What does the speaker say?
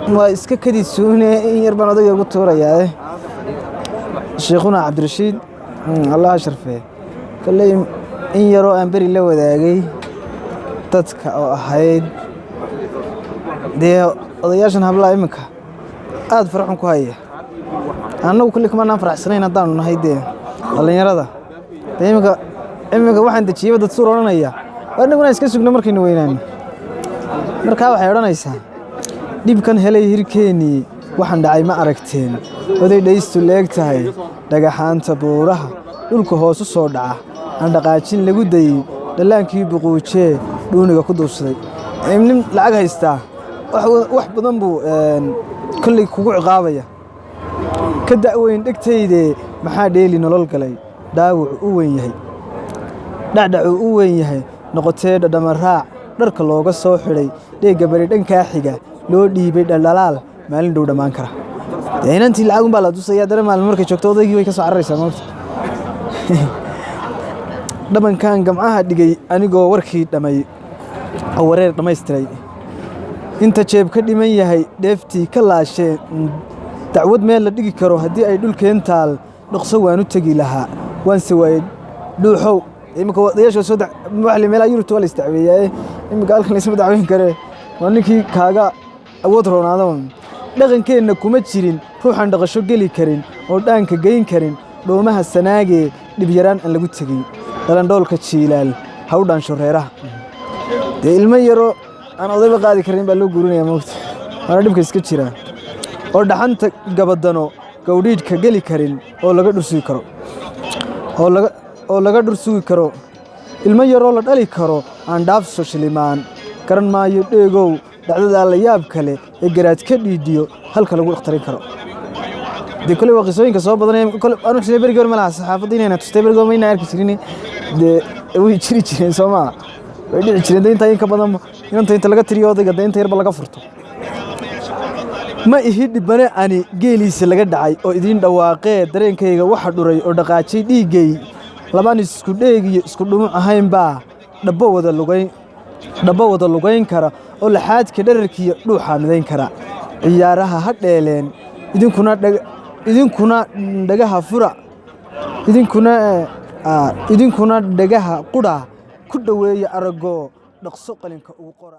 وإسكا كدي سوني يربان أضيق قطورة يا شيخنا عبد الرشيد الله أشرفه كلي إن يرو أنبري لو ذاقي تدك أو أحيد دي أضياشن هبلا إمك aad farxan ku haya annagu kulli kuma naan faraxsanayn hadaan nahay dhalinyarada imika waxaan dajiyay dad soo oranaya anaguna iska sugno markaynu weynaan marka waxay oranaysaa dibkan helay hirkeeni waxaan dhacay ma aragteen oday dhaystu leegtahay dhagaxaanta buuraha dhulka hoos u soo dhaca aan dhaqaajin lagu dayay dhalaankii buquujee dhuuniga ku duubsaday nin lacag haysta wax badan buu كل كوع قابية كده وين دكتيده محاديلي نلول كلي داوع وين يهي دعدع وين يهي نقطة دمرها درك اللوجا صوحري ده جبري دن كاحجة لو دي بيد اللال مالن دودا مانكرا ده أنتي العقم بالله دوسيا درا مال مركز شكتو ده يجي كسر عريس مالت دمن كان جمعها دقي أنا جو وركي دمي أورير دمي استري inta jeeb ka dhiman yahay dheeftii ka laashay dacwad meel la dhigi karo hadii ay dhulkeen taal dhaqso waan u tagi lahaa waan sawaayay dhuuxow imika wadayaasha soo waxli meel ayuu tool isticmaalay imika halkan isma dacweyn kare waa ninkii kaaga awood roonaado dhaqankeena kuma jirin ruuxan dhaqasho gali karin oo dhaanka geyn karin dhoomaha sanaage dib yaraan aan lagu tagin dalan dhoolka jiilaal hawdhan shoreeraha ilmo yaro أنا أضيف قاعد كريم باللو قولون يا موت أنا دبك إسكتشرا أو دحنت قبضنو كوديج كجلي كريم أو لقى درسوي كرو أو لقى درسوي كرو المية رولا دالي كرو عن داف سوشيالمان كرن ما يدعو دعوة على ياب كله إجرات كدي ديو هل كلا قول اختاري كرو دي كل وقصوين كصوب بدنا كل أنا مش نبي رجال ملاس حافظين هنا تستبر قوم مين نعرف كسريني ده ويشري شرين سما ويدي شرين ده إنتاين كبدام inta laga tiriyo odayga deynta yar laga furto ma ihid bane ani geeliisa laga dhacay oo idin dhawaaqee dareenkayga waxa dhuray oo dhaqaajay dhiigay labaan isku dheegiyo isku dhumo ahayn baa dhabo wada lugayn kara oo laxaadka dhararkiyo dhuuxa midayn kara ciyaaraha ha dheeleen idinkuna dhagaha fura idinkuna dhagaha qura ku dhaweeya arago dhaqso qalinka ugu qora